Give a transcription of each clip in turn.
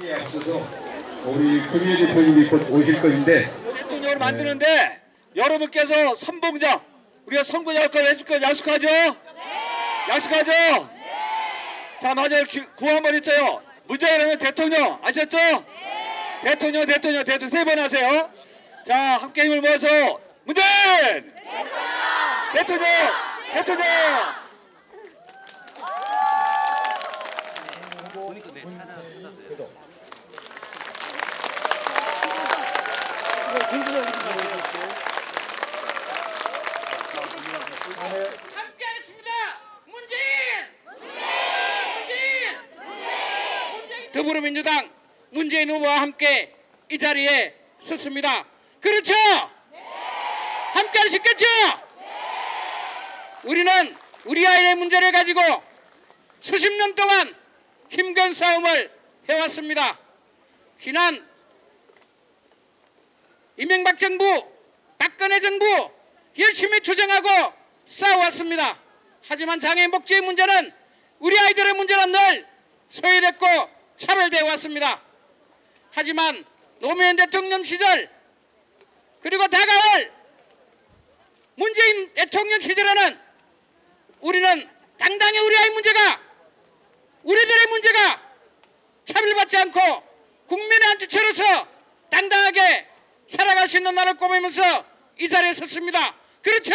예, 앞서서 우리 주미애 대표님이 곧 오실 것인데 대통령을 만드는데 여러분께서 선봉장 우리가 선거할 거 해줄 거 약속하죠? 약속하죠? 자, 맞아요. 구호 한번 했죠? 문재인은 대통령 아셨죠? 대통령 세 번 하세요. 자, 함께 힘을 모아서 문재인 대통령. 함께하겠습니다. 문재인. 더불어민주당 문재인 후보와 함께 이 자리에 섰습니다. 그렇죠? 함께 할 수 있겠죠? 우리는 우리 아이의 문제를 가지고 수십 년 동안 힘든 싸움을 해왔습니다. 지난 이명박 정부, 박근혜 정부 열심히 투쟁하고 싸워왔습니다. 하지만 장애인 복지의 문제는 우리 아이들의 문제는 늘 소외됐고 차별되어 왔습니다. 하지만 노무현 대통령 시절 그리고 다가올 문재인 대통령 시절에는 우리는 당당히 우리 아이 문제가 우리들의 문제가 차별받지 않고 국민의 한 주체로서 당당하게 살아갈 수 있는 날을 꼬매면서 이 자리에 섰습니다. 그렇죠?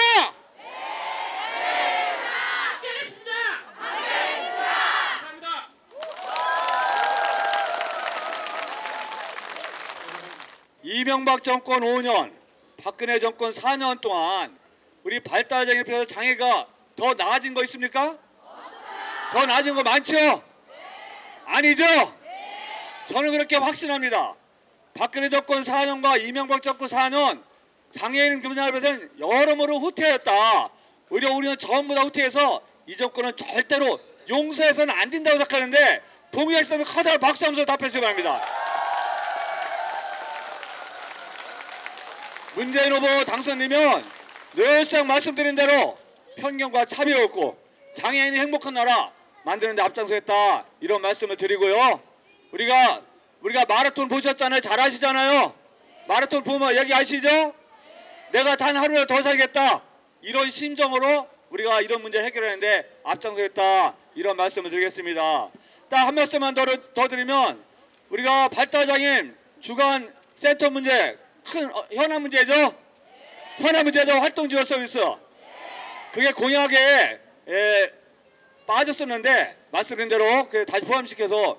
이명박 정권 5년, 박근혜 정권 4년 동안 우리 발달장애에 비해서 장애가 더 나아진 거 있습니까? 더 나아진 거 많죠? 아니죠? 저는 그렇게 확신합니다. 박근혜 정권 4년과 이명박 정권 4년 장애인 분야에 비해서는 여러모로 후퇴했다. 오히려 우리는 전부 다 후퇴해서 이 정권은 절대로 용서해서는 안 된다고 생각하는데 동의하시다면 커다란 박수하면서 답해 주시기 바랍니다. 문재인 후보 당선되면 늘상 말씀드린 대로 편견과 차별 없고 장애인이 행복한 나라 만드는 데 앞장서겠다 이런 말씀을 드리고요. 우리가 마라톤 보셨잖아요. 잘 아시잖아요. 마라톤 보면 여기 아시죠? 내가 단 하루라도 더 살겠다 이런 심정으로 우리가 이런 문제 해결하는데 앞장서겠다 이런 말씀을 드리겠습니다. 딱 한 말씀만 더 드리면 우리가 발달장애인 주간 센터 문제 큰 현안 문제죠. 현안 문제죠. 활동지원 서비스 그게 공약에 빠졌었는데 말씀드린 대로 다시 포함시켜서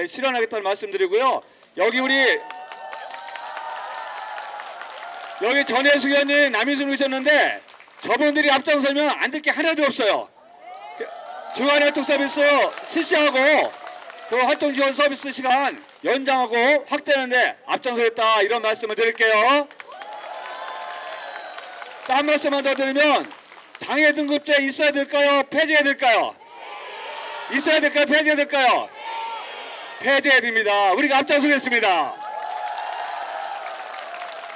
실현하겠다는 말씀드리고요. 여기 전혜숙 의원님 남인순 오셨는데 저분들이 앞장서면 안 될 게 하나도 없어요. 주간 활동 서비스 실시하고 그 활동 지원 서비스 시간 연장하고 확대하는데 앞장서겠다 이런 말씀을 드릴게요. 딴 말씀만 더 드리면 장애 등급제 있어야 될까요? 폐지해야 될까요? 있어야 될까요? 폐지해야 될까요? 폐지해야 됩니다. 우리가 앞장서겠습니다.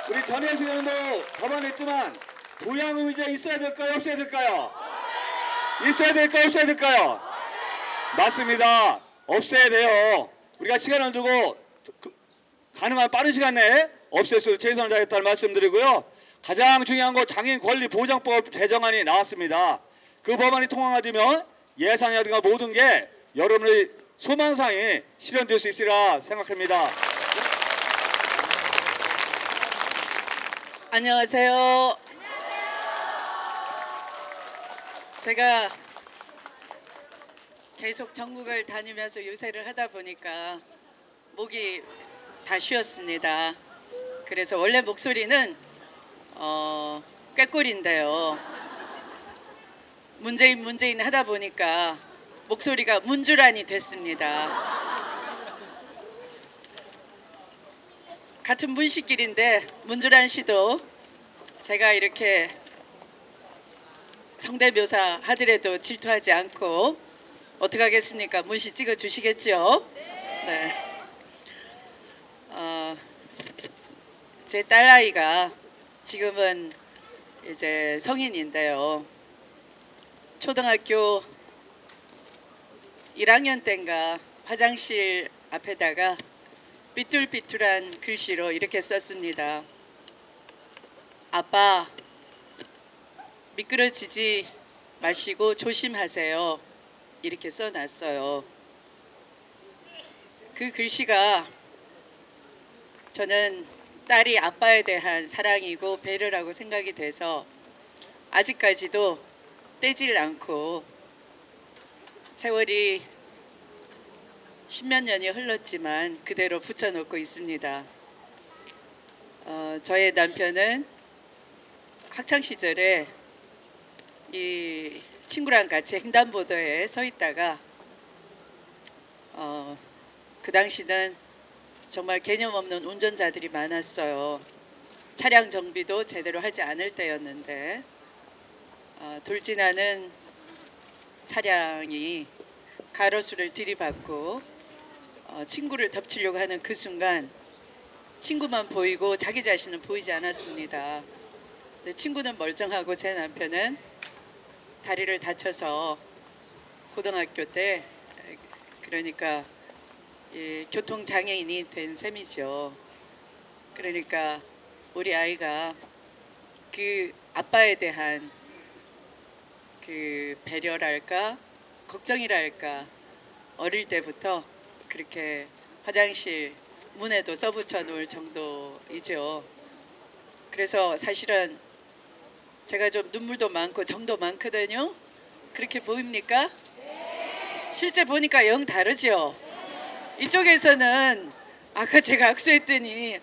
우리 전혜숙 의원도 법안했지만 부양의무제 있어야 될까요? 없어야 될까요? 있어야 될까요? 없어야 될까요? 맞습니다. 없애야 돼요. 우리가 시간을 두고 가능한 빠른 시간 내에 없앨 수 있도록 최선을 다하겠다는 말씀드리고요. 가장 중요한 거 장애인 권리 보장법 제정안이 나왔습니다. 그 법안이 통과되면 예산이라든가 모든 게 여러분의 소망상이 실현될 수 있으리라 생각합니다. 안녕하세요. 제가 계속 전국을 다니면서 유세를 하다 보니까 목이 다 쉬었습니다. 그래서 원래 목소리는 꾀꼬리인데요. 문재인 하다 보니까 목소리가 문주란이 됐습니다. 같은 문씨끼리인데 문주란 씨도 제가 이렇게 성대묘사 하더라도 질투하지 않고 어떻게 하겠습니까? 문씨 찍어 주시겠죠? 네. 제 딸아이가 지금은 이제 성인인데요. 초등학교 1학년 때인가 화장실 앞에다가 삐뚤삐뚤한 글씨로 이렇게 썼습니다. 아빠, 미끄러지지 마시고 조심하세요. 이렇게 써놨어요. 그 글씨가 저는 딸이 아빠에 대한 사랑이고 배려라고 생각이 돼서 아직까지도 떼질 않고 세월이 10몇 년이 흘렀지만 그대로 붙여놓고 있습니다. 저의 남편은 학창시절에 이 친구랑 같이 횡단보도에 서 있다가 그 당시는 정말 개념 없는 운전자들이 많았어요. 차량 정비도 제대로 하지 않을 때였는데 돌진하는 차량이 가로수를 들이받고 친구를 덮치려고 하는 그 순간 친구만 보이고 자기 자신은 보이지 않았습니다. 근데 친구는 멀쩡하고 제 남편은 다리를 다쳐서 고등학교 때 그러니까 교통장애인이 된 셈이죠. 그러니까 우리 아이가 그 아빠에 대한 그 배려랄까 걱정이랄까 어릴 때부터 그렇게 화장실 문에도 써붙여 놓을 정도이죠. 그래서 사실은 제가 좀 눈물도 많고 정도 많거든요. 그렇게 보입니까? 실제 보니까 영 다르죠. 이쪽에서는 아까 제가 악수했더니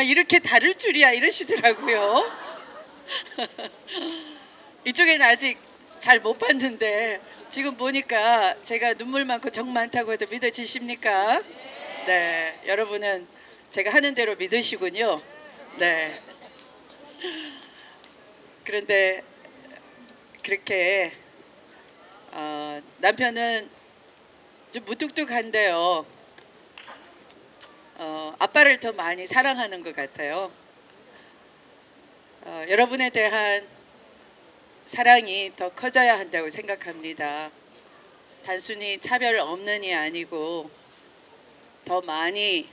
이렇게 다를 줄이야 이러시더라고요. 이쪽에는 아직 잘 못 봤는데 지금 보니까 제가 눈물 많고 정 많다고 해도 믿어지십니까? 네, 여러분은 제가 하는 대로 믿으시군요. 네. 그런데 그렇게 남편은 좀 무뚝뚝한데요. 아빠를 더 많이 사랑하는 것 같아요. 여러분에 대한 사랑이 더 커져야 한다고 생각합니다. 단순히 차별 없는이 아니고 더 많이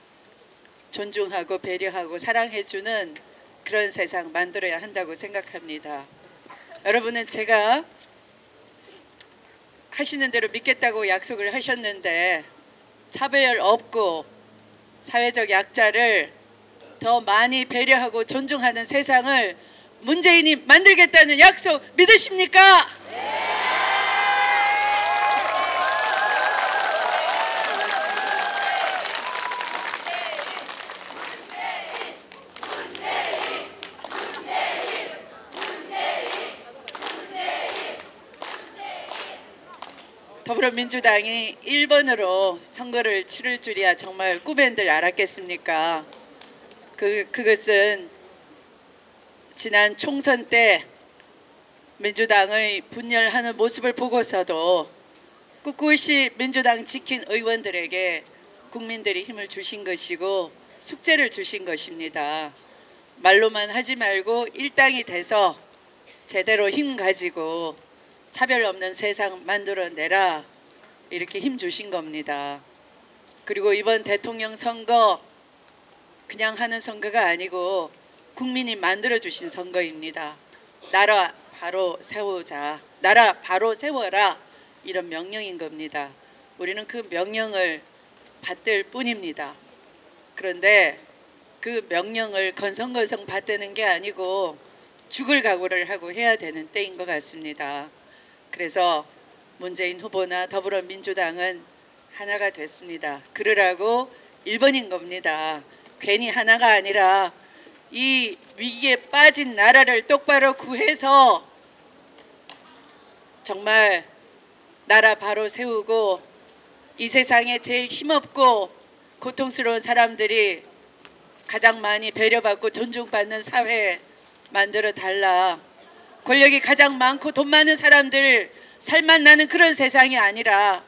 존중하고 배려하고 사랑해주는 그런 세상 만들어야 한다고 생각합니다. 여러분은 제가 하시는 대로 믿겠다고 약속을 하셨는데 차별 없고 사회적 약자를 더 많이 배려하고 존중하는 세상을 문재인이 만들겠다는 약속 믿으십니까? 더불어민주당이 1번으로 선거를 치를 줄이야 정말 꿈엔들 알았겠습니까? 그것은 지난 총선 때 민주당의 분열하는 모습을 보고서도 꿋꿋이 민주당 지킨 의원들에게 국민들이 힘을 주신 것이고 숙제를 주신 것입니다. 말로만 하지 말고 일당이 돼서 제대로 힘 가지고 차별 없는 세상 만들어내라 이렇게 힘 주신 겁니다. 그리고 이번 대통령 선거 그냥 하는 선거가 아니고 국민이 만들어주신 선거입니다. 나라 바로 세우자, 나라 바로 세워라 이런 명령인 겁니다. 우리는 그 명령을 받들 뿐입니다. 그런데 그 명령을 건성건성 받드는 게 아니고 죽을 각오를 하고 해야 되는 때인 것 같습니다. 그래서 문재인 후보나 더불어민주당은 하나가 됐습니다. 그러라고 1번인 겁니다. 괜히 하나가 아니라 이 위기에 빠진 나라를 똑바로 구해서 정말 나라 바로 세우고 이 세상에 제일 힘없고 고통스러운 사람들이 가장 많이 배려받고 존중받는 사회 만들어 달라. 권력이 가장 많고 돈 많은 사람들 살만 나는 그런 세상이 아니라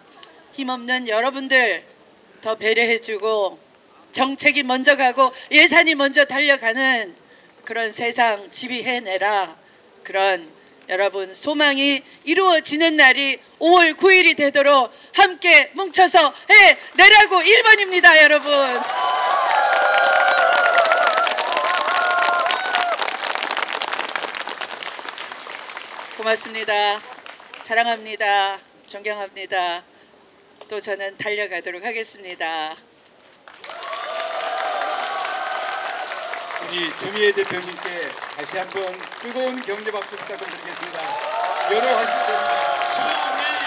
힘없는 여러분들 더 배려해주고 정책이 먼저 가고 예산이 먼저 달려가는 그런 세상 지휘해내라. 그런 여러분 소망이 이루어지는 날이 5월 9일이 되도록 함께 뭉쳐서 해내라고 1번입니다. 여러분. 고맙습니다. 사랑합니다. 존경합니다. 또 저는 달려가도록 하겠습니다. 우리 주미애 대표님께 다시 한번 뜨거운 격려 박수 부탁드리겠습니다. 열어하실 겁니다.